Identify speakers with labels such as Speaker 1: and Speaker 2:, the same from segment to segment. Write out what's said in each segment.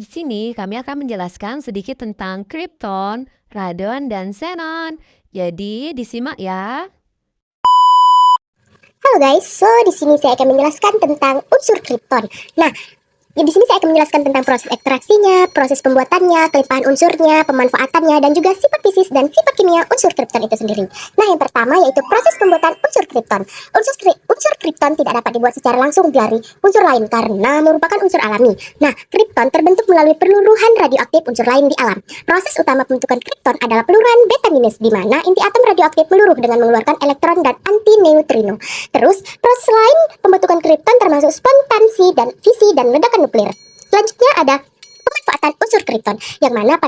Speaker 1: Di sini kami akan menjelaskan sedikit tentang kripton, radon, dan xenon. Jadi disimak ya.
Speaker 2: Halo guys, di sini saya akan menjelaskan tentang unsur kripton. Nah, di sini saya akan menjelaskan tentang proses ekstraksinya, proses pembuatannya, kelimpahan unsurnya, pemanfaatannya, dan juga sifat fisis dan sifat kimia unsur kripton itu sendiri. Nah, yang pertama yaitu proses pembuatan unsur kripton. Unsur kripton tidak dapat dibuat secara langsung dari unsur lain karena merupakan unsur alami. Nah, kripton terbentuk melalui peluruhan radioaktif unsur lain di alam. Proses utama pembentukan kripton adalah peluruhan beta minus, di mana inti atom radioaktif meluruh dengan mengeluarkan elektron dan antineutrino. Terus, proses lain pembentukan kripton termasuk spontansi dan fisi dan ledakan nuklir. Selanjutnya ada pemanfaatan unsur kripton, yang mana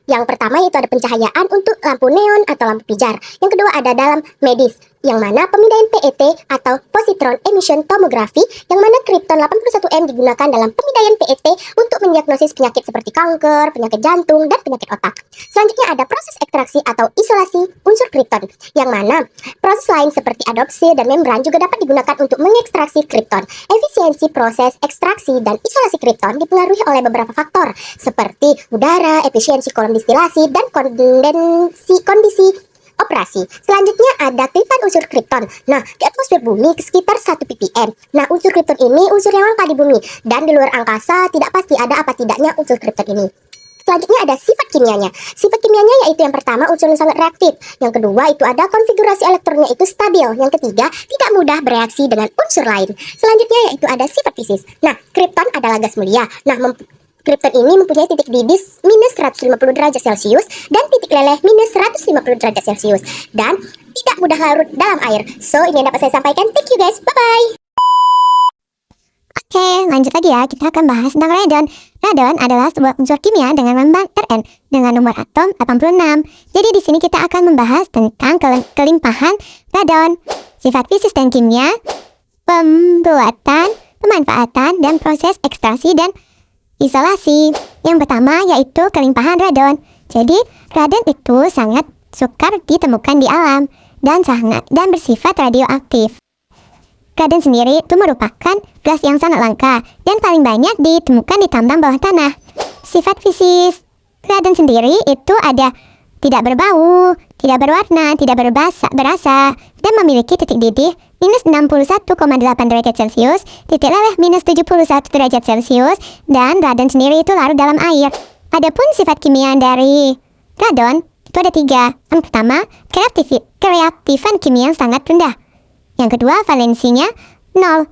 Speaker 2: yang pertama yaitu ada pencahayaan untuk lampu neon atau lampu pijar. Yang kedua ada dalam medis, yang mana pemindaian PET atau positron emission tomography, yang mana kripton 81M digunakan dalam pemindaian PET untuk mendiagnosis penyakit seperti kanker, penyakit jantung, dan penyakit otak. Selanjutnya ada proses ekstraksi atau isolasi unsur kripton, yang mana proses lain seperti adopsi dan membran juga dapat digunakan untuk mengekstraksi kripton. Efisiensi proses ekstraksi dan isolasi kripton dipengaruhi oleh beberapa faktor seperti udara, efisiensi kolom distilasi, dan kondisi operasi. Selanjutnya ada kelimpahan unsur kripton. Nah, di atmosfer bumi sekitar 1 ppm. Nah, unsur kripton ini unsur yang langka di bumi, dan di luar angkasa tidak pasti ada apa tidaknya unsur kripton ini. Selanjutnya ada sifat kimianya. Sifat kimianya yaitu yang pertama unsur yang sangat reaktif. Yang kedua itu ada konfigurasi elektronnya itu stabil. Yang ketiga tidak mudah bereaksi dengan unsur lain. Selanjutnya yaitu ada sifat fisis. Nah, kripton adalah gas mulia. Nah, kripton ini mempunyai titik didih minus 150 derajat Celcius dan titik leleh minus 150 derajat Celcius. Dan tidak mudah larut dalam air. So, ini yang dapat saya sampaikan. Thank you guys. Bye-bye.
Speaker 3: Oke, lanjut lagi ya. Kita akan bahas tentang radon. Radon adalah sebuah unsur kimia dengan lambang Rn dengan nomor atom 86. Jadi di sini kita akan membahas tentang kelimpahan radon, sifat fisis dan kimia, pembuatan, pemanfaatan, dan proses ekstraksi dan isolasi. Yang pertama yaitu kelimpahan radon. Jadi radon itu sangat sukar ditemukan di alam dan bersifat radioaktif. Radon sendiri itu merupakan gas yang sangat langka dan paling banyak ditemukan di tambang bawah tanah. Sifat fisis radon sendiri itu ada tidak berbau, tidak berwarna, tidak berasa, dan memiliki titik didih minus 61,8 derajat Celcius, titik leleh minus 71 derajat Celcius, dan radon sendiri itu larut dalam air. Adapun sifat kimia dari radon itu ada 3. Yang pertama, kereaktifan kimia yang sangat rendah. Yang kedua, valensinya 0.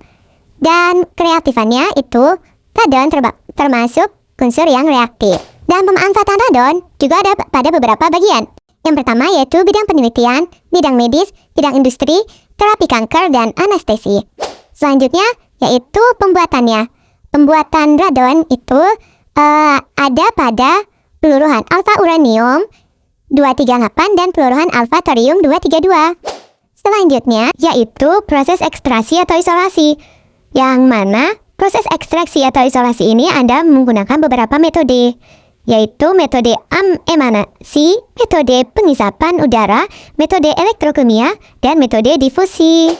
Speaker 3: Dan kreatifannya itu radon termasuk unsur yang reaktif. Dan pemanfaatan radon juga ada pada beberapa bagian. Yang pertama yaitu bidang penelitian, bidang medis, bidang industri, terapi kanker, dan anestesi. Selanjutnya yaitu pembuatannya. Pembuatan radon itu ada pada peluruhan alfa uranium 238 dan peluruhan alfa thorium 232. Selanjutnya yaitu proses ekstraksi atau isolasi, yang mana proses ekstraksi atau isolasi ini Anda menggunakan beberapa metode, yaitu metode emanasi, metode pengisapan udara, metode elektrokimia, dan metode difusi.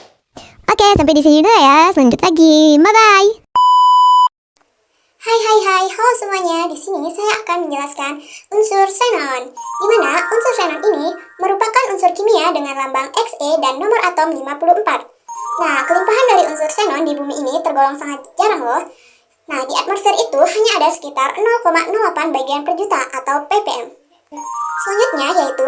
Speaker 3: Oke, sampai di sini dulu ya. Lanjut lagi. Bye-bye.
Speaker 2: Hai, halo semuanya. Di sini saya akan menjelaskan unsur xenon, di mana unsur xenon ini merupakan unsur kimia dengan lambang Xe dan nomor atom 54. Nah, kelimpahan dari unsur xenon di bumi ini tergolong sangat jarang loh. Nah, di atmosfer itu hanya ada sekitar 0,08 bagian per juta atau ppm. Selanjutnya yaitu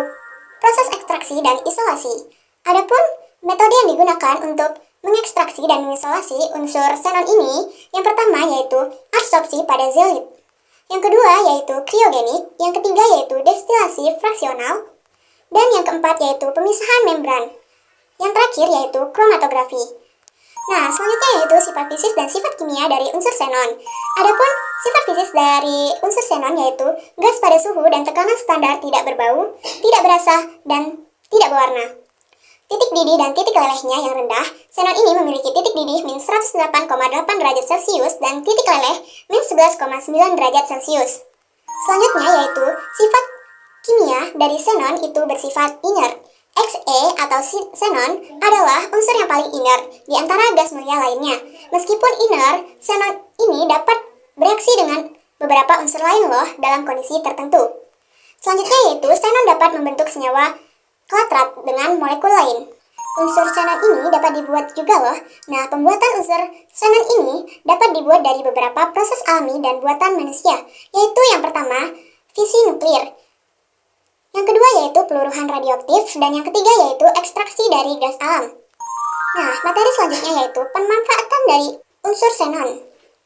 Speaker 2: proses ekstraksi dan isolasi. Adapun metode yang digunakan untuk mengekstraksi dan mengisolasi unsur xenon ini, yang pertama yaitu adsorpsi pada zeolit, yang kedua yaitu kriogenik, yang ketiga yaitu destilasi fraksional, dan yang keempat yaitu pemisahan membran, yang terakhir yaitu kromatografi. Nah, selanjutnya yaitu sifat fisis dan sifat kimia dari unsur xenon. Adapun sifat fisis dari unsur xenon yaitu gas pada suhu dan tekanan standar, tidak berbau, tidak berasa, dan tidak berwarna. Titik didih dan titik lelehnya yang rendah, xenon ini memiliki titik didih minus 108,8 derajat Celcius dan titik leleh minus 11,9 derajat Celcius. Selanjutnya yaitu sifat kimia dari xenon itu bersifat inert. Xe atau xenon adalah unsur yang paling inert di antara gas mulia lainnya. Meskipun inert, xenon ini dapat bereaksi dengan beberapa unsur lain loh dalam kondisi tertentu. Selanjutnya yaitu xenon dapat membentuk senyawa klatrat dengan molekul lain. Unsur xenon ini dapat dibuat juga loh. Nah, pembuatan unsur xenon ini dapat dibuat dari beberapa proses alami dan buatan manusia, yaitu yang pertama, fisi nuklir. Yang kedua yaitu peluruhan radioaktif, dan yang ketiga yaitu ekstraksi dari gas alam. Nah, materi selanjutnya yaitu pemanfaatan dari unsur xenon.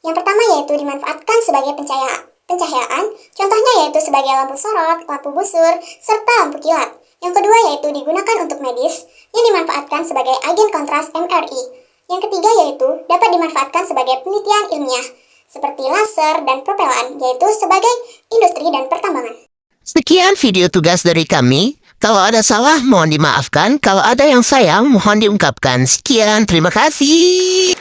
Speaker 2: Yang pertama yaitu dimanfaatkan sebagai pencahayaan, contohnya yaitu sebagai lampu sorot, lampu busur, serta lampu kilat. Yang kedua yaitu digunakan untuk medis, yang dimanfaatkan sebagai agen kontras MRI. Yang ketiga yaitu dapat dimanfaatkan sebagai penelitian ilmiah, seperti laser dan propelan, yaitu sebagai industri dan pertambangan.
Speaker 4: Sekian video tugas dari kami. Kalau ada salah, mohon dimaafkan. Kalau ada yang sayang, mohon diungkapkan. Sekian, terima kasih.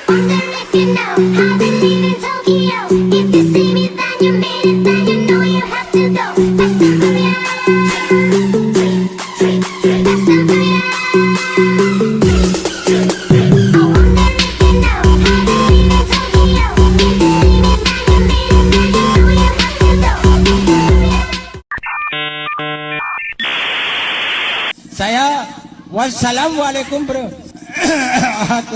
Speaker 5: If you know, I've been leaving Tokyo. If you see me, then you made it, then you know you have to go. Fast and furious. Fast and furious. I wonder if you know, I've been leaving Tokyo. If you see me, then you made it, then you know you have to go. Fast and furious.
Speaker 6: Saya wassalamualaikum bro.